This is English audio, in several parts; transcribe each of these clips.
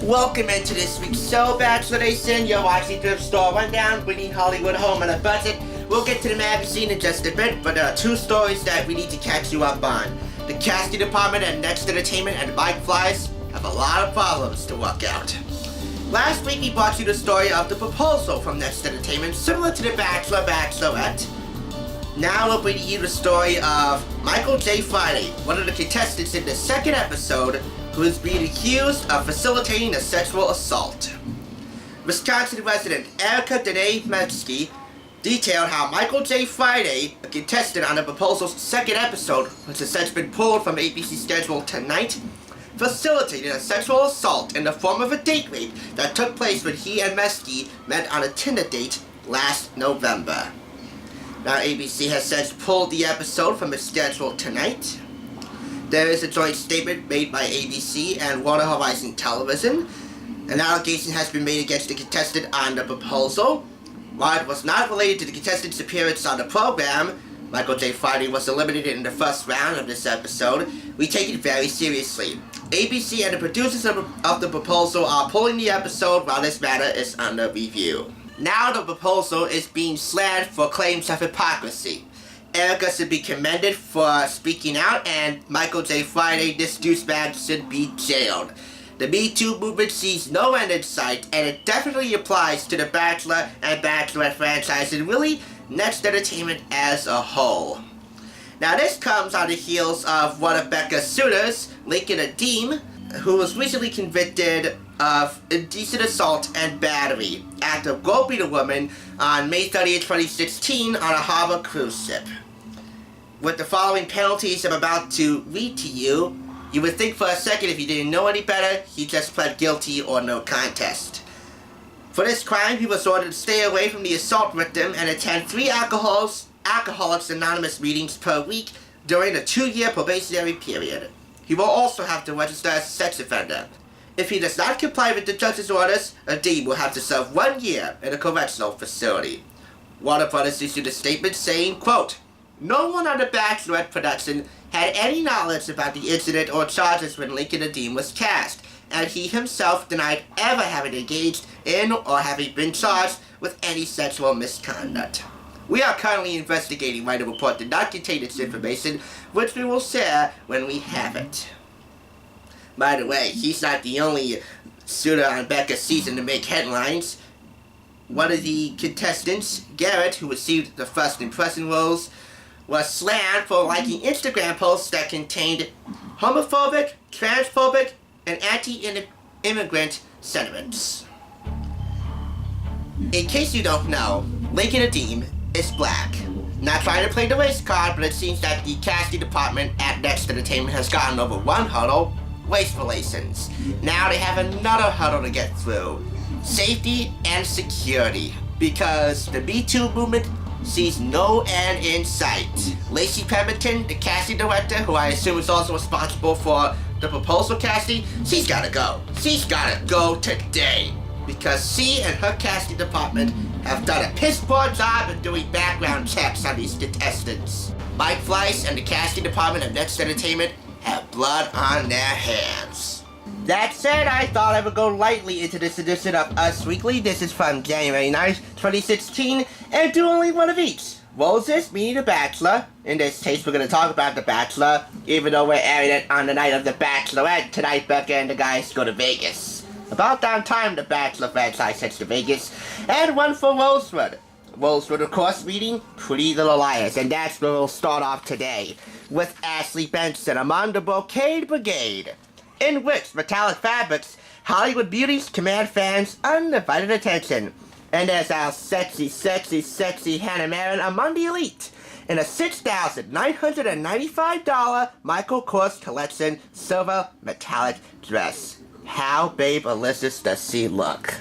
Welcome into this week's show, Bachelor Nation. You're watching Thrift Store Rundown, bringing Hollywood home on a budget. We'll get to the magazine in just a bit, but there are two stories that we need to catch you up on. The casting department at Next Entertainment and Mike Flies have a lot of problems to work out. Last week we brought you the story of the proposal from Next Entertainment, similar to the Bachelor, Bachelorette. Now we're bringing you the story of Michael J. Friday, one of the contestants in the second episode, who is being accused of facilitating a sexual assault. Wisconsin resident Erica Danae Metsky detailed how Michael J. Friday, a contestant on the proposal's second episode, which has since been pulled from ABC's schedule tonight, facilitated a sexual assault in the form of a date rape that took place when he and Metsky met on a Tinder date last November. Now ABC has since pulled the episode from its schedule tonight. There is a joint statement made by ABC and Water Horizon Television. An allegation has been made against the contestant on the proposal. While it was not related to the contestant's appearance on the program, Michael J. Friday was eliminated in the first round of this episode. We take it very seriously. ABC and the producers of the proposal are pulling the episode while this matter is under review. Now the proposal is being slammed for claims of hypocrisy. Erica should be commended for speaking out, and Michael J. Friday, this douchebag, should be jailed. The Me Too movement sees no end in sight, and it definitely applies to the Bachelor and Bachelorette franchise, and really Next Entertainment as a whole. Now this comes on the heels of one of Becca's suitors, Lincoln Adeem, who was recently convicted of indecent assault and battery after groping a woman on May 30th, 2016 on a harbor cruise ship. With the following penalties I'm about to read to you, you would think for a second if you didn't know any better, he just pled guilty or no contest. For this crime, he was ordered to stay away from the assault victim and attend 3 Alcoholics Anonymous meetings per week during a 2-year probationary period. He will also have to register as a sex offender. If he does not comply with the judge's orders, Adeem will have to serve 1 year in a correctional facility. Warner Brothers issued a statement saying, quote, "No one on the Bachelorette production had any knowledge about the incident or charges when Lincoln Adeem was cast, and he himself denied ever having engaged in or having been charged with any sexual misconduct. We are currently investigating why the report did not contain this information, which we will share when we have it." By the way, he's not the only suitor on Becca's season to make headlines. One of the contestants, Garrett, who received the first impression rose, was slammed for liking Instagram posts that contained homophobic, transphobic, and anti-immigrant sentiments. In case you don't know, Lincoln Adeem is black. Not trying to play the race card, but it seems that the casting department at Next Entertainment has gotten over one hurdle: race relations. Now they have another hurdle to get through: safety and security. Because the Me Too movement sees no end in sight. Lacey Pemberton, the casting director, who I assume is also responsible for the proposal casting, she's gotta go. She's gotta go today. Because she and her casting department have done a piss-poor job of doing background checks on these contestants. Mike Fleiss and the casting department of Next Entertainment have blood on their hands. That said, I thought I would go lightly into this edition of Us Weekly. This is from January 9th, 2016, and do only one of each. Roses, meaning The Bachelor. In this case, we're going to talk about The Bachelor, even though we're airing it on the night of The Bachelorette. Tonight, Becca and the guys go to Vegas. About that time, the Bachelor franchise heads to Vegas. And one for Rosewood. Rosewood, of course, meaning Pretty Little Liars. And that's where we'll start off today, with Ashley Benson among the Brocade Brigade, in which metallic fabrics, Hollywood beauties command fans' undivided attention. And there's our sexy, sexy, sexy Hannah Marin among the elite, in a $6,995 Michael Kors Collection silver metallic dress. How Babe Elizabeth does she look?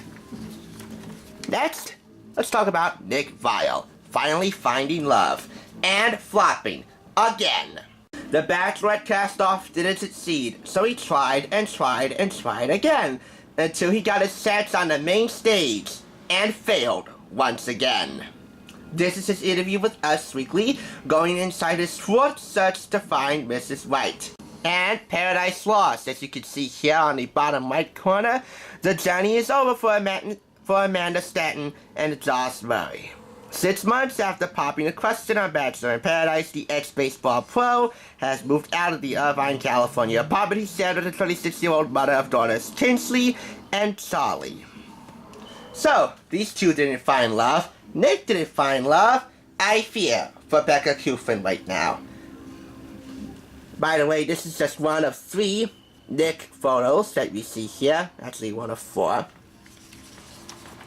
Next, let's talk about Nick Viall, finally finding love, and flopping, again. The Bachelorette cast-off didn't succeed, so he tried and tried and tried again, until he got his chance on the main stage, and failed once again. This is his interview with Us Weekly, going inside his short search to find Mrs. Right. and Paradise Lost. As you can see here on the bottom right corner, the journey is over for Amanda Stanton and Josh Murray. 6 months after popping the question on Bachelor in Paradise, the ex-baseball pro has moved out of the Irvine, California apartment he shared with the 26-year-old mother of daughters Tinsley and Charlie. So, these two didn't find love. Nick didn't find love. I fear for Becca Kufrin right now. By the way, this is just one of 3 Nick photos that we see here. Actually, one of 4.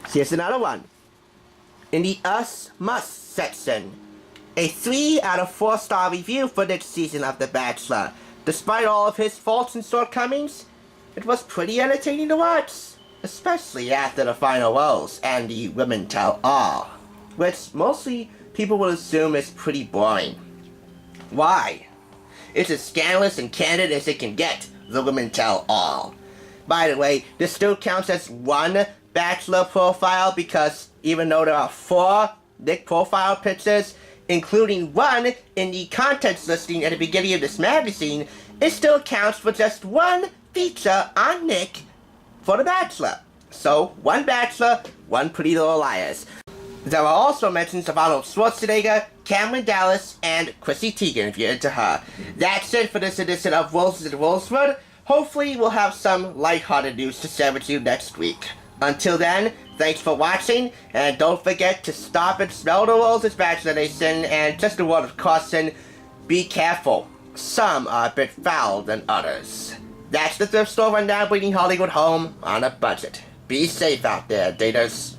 Here's another one. In the Us Must section, a 3 out of 4 star review for this season of The Bachelor. Despite all of his faults and shortcomings, it was pretty entertaining to watch, especially after the final rose and the Women Tell All, which mostly people will assume is pretty boring. Why? It's as scandalous and candid as it can get, the Women Tell All. By the way, this still counts as one Bachelor profile because even though there are 4 Nick profile pictures, including one in the contents listing at the beginning of this magazine, it still counts for just one feature on Nick for The Bachelor. So, one Bachelor, one Pretty Little Liars. There are also mentions of Arnold Schwarzenegger, Cameron Dallas, and Chrissy Teigen if you're into her. That's it for this edition of Roses and Rosewood. Hopefully we'll have some lighthearted news to share with you next week. Until then, thanks for watching, and don't forget to stop and smell the roses, Bachelor Nation, and just a word of caution, be careful. Some are a bit foul than others. That's the Thrift Store Rundown, bringing Hollywood home on a budget. Be safe out there, daters.